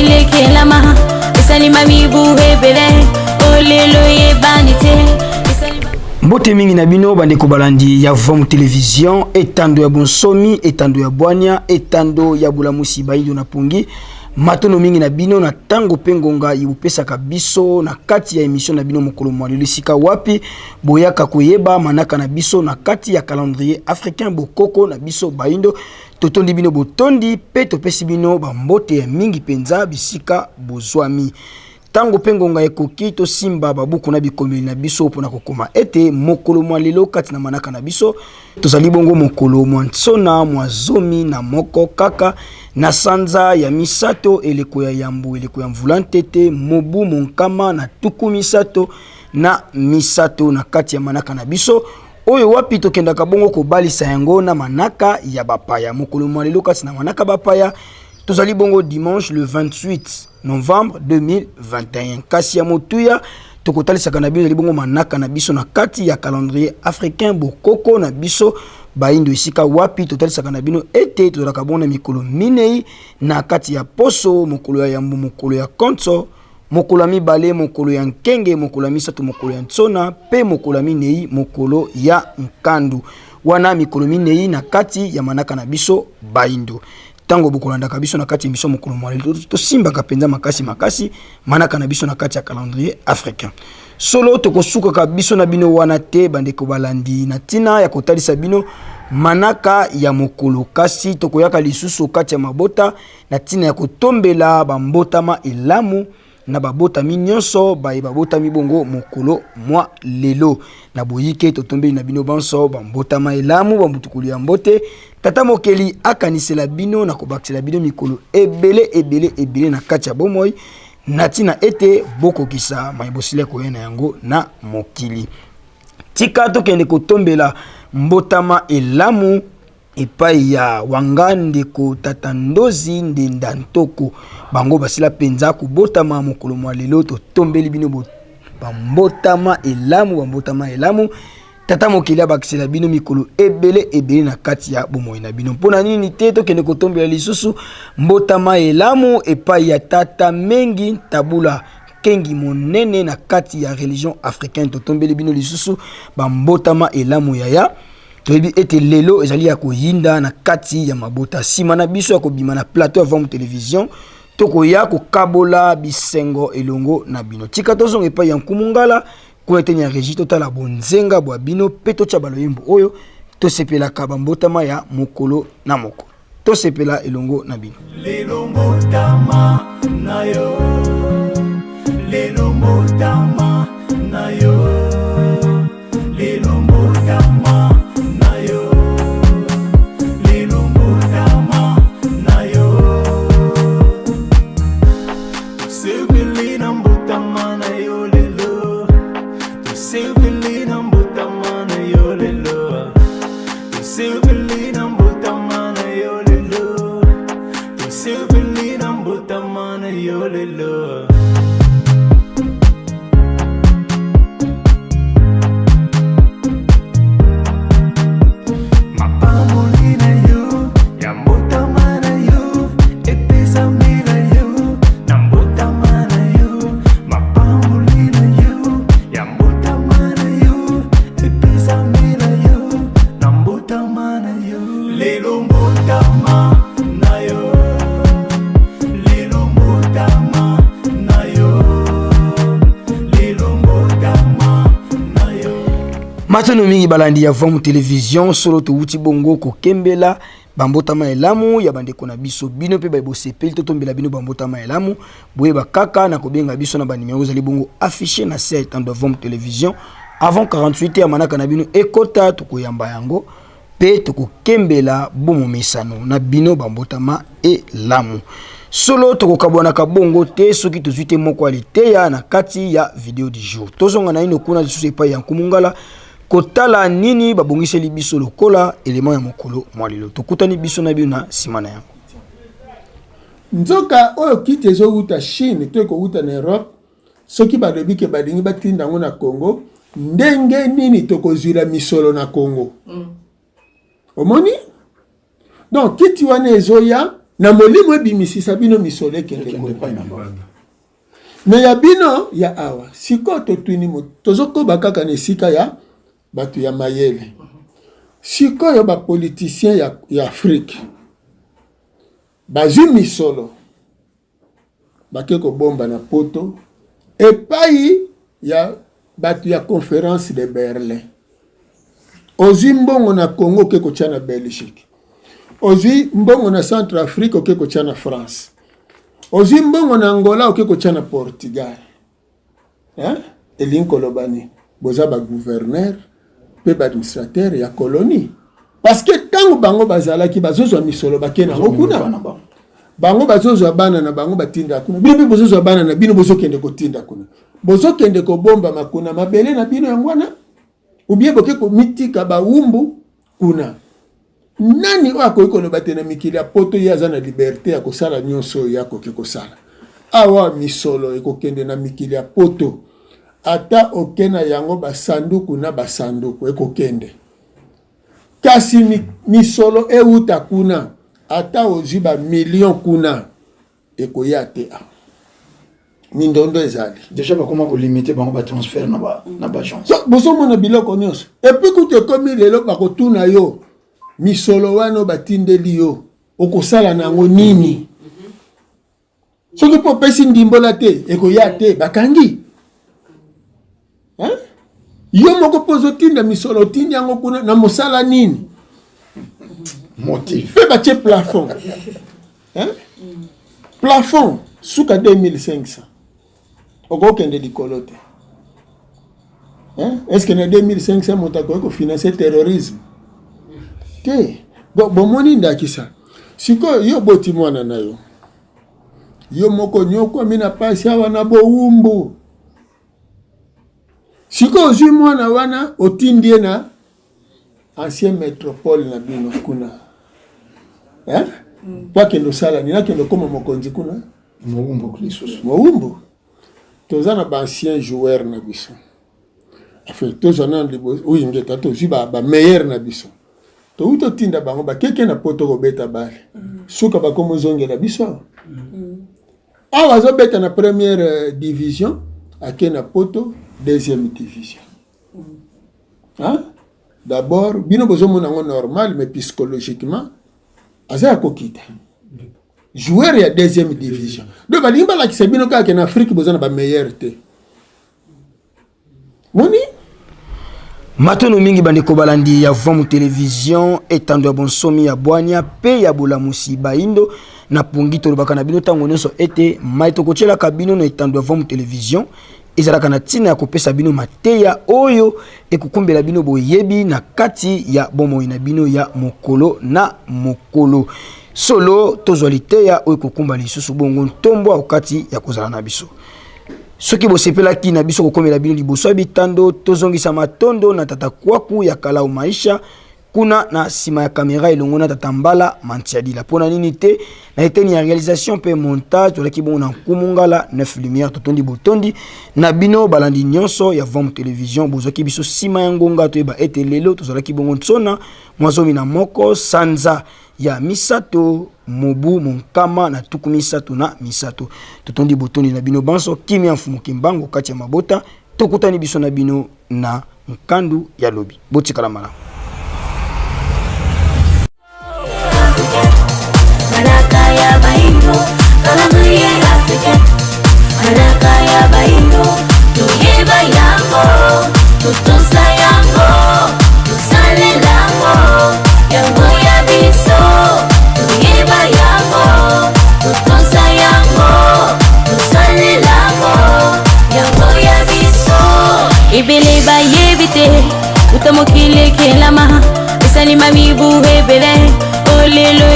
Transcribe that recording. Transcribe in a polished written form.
Mile kelama Esalima mibuhe bele Olelo ye banite Mbote mingi na bino bandeko balandi ya Vom Television etando ya bonsomi etando ya bwanya etando ya bulamusi baindo na pungi matono mingi na bino na tango pengonga yupesaka biso na kati ya emission na bino mokolo mwalelo sika wapi boyaka koyeba manaka na biso na kati ya calendrier africain bokoko na biso baindo totondi bino botondi pe topesi bino bambote ya mingi penza bisika bozwami tango pengonga ekoki to simba babuku na bikomeli na biso pona kokoma ete mokolo mwalelo kati na manaka na biso tozali bongo mokolo mwansona mwazomi na moko kaka na sanza ya misato eleko ya yambu eleko ya mvulantete mobu monkama na tuku misato na misato na kati ya manaka na biso oyo wapi tokendaka bongo kobalisa yango na manaka ya bapaya mokolo mwalelo kati na manaka bapaya tozali bongo dimanche le 28 novembre 2021 kasi ya motuya tokotalisaka na biso zali bongo manaka na biso na kati ya calendrier africain bokoko na biso baindo esika wapi totalisaka na bino ete tozalaka bongo na mikolo minei na kati ya poso mokolo ya yambu mokolo ya konso mokolo ya mibale mokolo ya nkenge mokolo ya misato mokolo ya ntsona pe mokolo ya minei mokolo ya nkandu wana mikolo minei na kati ya manaka na biso baindo tango bokolanda kabiso na kati emission mokolo mwalelo to simba kapenza makasi manaka na biso na kati ya calendrier africain solo tokosuka kabiso na bino wana te bandeko balandi na tina ya kotalisa bino manaka ya mokolo kasi tokoyaka lisusu kati ya mabota na tina ya kotombela bambotama elamu na babotami nyonso babotami bongo mokolo mwa lelo na boyike totombeli na bino banso bambotama elamu bambutukuli ya mbote tata mokeli akanisela bino na kobakisela bino mikolo ebele na kati ya bomoi natina ete bokokisa mayebosile koyena yango na mokili tika tokende kotombela mbotama elamu epai ya wangande ko tata ndozi ndenda ntoko bango basila penza kubotama mokolo mwalelo totombeli bino bambotama elamu tata mokili abakisela bino mikolo ebele na kati ya bomoi na bino mpona nini te tokende kotombela lisusu mbotama elamu epai ya tata mengi tabula kengi monene na kati ya religion africaine totombeli bino lisusu bambotama elamu yaya toyebi ete lelo ezali ya koyinda na kati ya mabota sima na biso ya kobima na plateau ya Vom Television tokoya kokabola bisengo elongo na bino tika tozonga epai ya nkumungala kuna tenya regi totala bonzenga bwa bino pe totya baloyembo oyo tosepelaka bambotama ya mokolo na moko tosepela elongo na bino lelo mbotama na yo lelo mbotama na yo lelo mbotama na yo lelo mbotama na yo sebelina mbotama na yo lelo sebelina mbotama na yo lelo sebelina mbotama na yo lelo sebelina mbotama na yo lelo matono mingi balandi ya Vom Television solo to wuti bongo ko kembela bambotama elamu ya bandeko na biso bino pe bayebosepeli totombela bino bambotama elamu boyeba kaka na kobenga biso na banimero zali bongo affiché na site de Vom Television avant 48 ya manaka na bino ekota tokoyamba yango pe tokokembela bomo mesano na bino bambotama elamu solo tokokabona ka bongo te soki tozwite moko aliteya na kati ya video du jour tozonga na ino kuna lisusu epai ya nkumungala kotala nini babongiseli biso lokola element ya mokolo mwalelo tokutani biso na bino na sima na yango nzoka oyo kiti ezowuta Chine to ekowuta na Europe soki balobi ke balingi batinda yango na Congo ndenge nini tokozwila misolo na Congo omoni donc kiti wana ezoya na molimo ebimisisa bino misolo ekende kobanda. Mais ya bino ya awa siko totwini mo tozokoba kaka na esika ya bato ya mayele. Sikoyo ba politicien ya Afrique bazwi misolo bake kobomba na poto epai ya bato ya conférence de Berlin. Ozwi mbongo na Congo ke kotia na Belgique. Ozwi mbongo na Centrafrique oke kotia na France. Ozwi mbongo na Angola oke kotia na Portugal. Elinko lobani boza ba gouverneur pe ba administrateur ya colonie. Parce que tango bango bazalaki bazozwa misolo bakena ngokuna. Bango bazozwa bana na bango batinda kuna. Bino bozozwa bana na bino bozokende kotinda kuna. Bozokende kobomba makuna mabele na bino yangwana. Ubie boke ko mitika ba umbu kuna. Nani wako iko lobate na mikili ya poto yaza na liberté ya kosala nyonso yako ke kosala. Awa misolo ekokende na mikili ya poto. Ata okena yango basanduku na basanduku ekokende. Kasi misolo euta kuna. Ata ozi ba million kuna ekoyate a. Mindondo ezali. Déjà comment vous limitez ba transfert na ba chance. So boso mona biloko nyonso. Et puis kute komi lelo ba kotuna yo misolo wano batindeli yo okosala nango nini. Soki po pesi ndimbola te ekoyate bakangi. Yo moko pozo tinda misolo tindi yango kuna na mosala nini? Motif. Pe batie plafond. Plafond suka 2500. Okokende likolo te. Est-ce que na 2500 motako ko financer terrorisme? Te. Bomoni ndakisa. Siko yo boti mwana na yo. Yo moko nyoko mina pasi awa na boumbu. Siko ozwi mwana wana otindie na ancien métropole na bino kuna. Kwa kendo sala nina kendo koma mokonzi kuna. Moumbu krisos. Moumbu. Toza na ba ancien joueur na biso. Enfin toza na libo uyingeta tozi ba meilleur na biso. To uto tinda bango ba keke na poto ko beta bale. Suka ba komo zongela biso. Awa zo beta na première division, ake na poto deuxième division. D'abord, bino bozo monango normal mais psychologiquement aza kokita. Joueur ya deuxième division. Donc balimba la kisabino ka ke na Afrique bozo na ba meilleur te. Moni Matono mingi bandeko balandi ya Vomu Television etando ya bonsomi ya Bwania pe ya Bulamusi Baindo na pungito lobaka na bino tango nyonso ete maito kochela kabino na etando ya Vomu Television ezalaka na tina ya kopesa bino mateya oyo ekukumbela bino boyebi na kati ya bomoi na bino ya mokolo na mokolo solo tozwalite ya oyo kokumba lisusu bongo ntombo okati ya kozala na biso. Soki bosepelaki na biso kokomela bino liboso ya bitando tozongisa matondo na tata kwaku ya kala maisha kuna na sima ya kamera elongo na tata mbala mantiadila pona nini te na eteni ya réalisation pe montage tolaki bongo na nkumungala 9 lumière totondi botondi na bino balandi nyonso ya Vomu Television bozoki biso sima ya ngonga toyeba ete lelo tozalaki bongo ntsona mwazomi na moko sanza ya misato mobu monkama na tuku misato na misato totondi botondi na bino banso kimia mfumu kimbango kati ya mabota tokutani biso na bino na nkandu ya lobi botikala malamu. Manakaya Baino, Kalamuye Africa. Manakaya Baino, Tuyeba Yango, Tutusa Yango, Tusale Lango, Yango Yabiso, Tuyeba Yango, Tutusa Yango, Tusale Lango, Yango Yabiso. Ibele ba yebite, utamokile kelama, Isani mami buhebele, olelo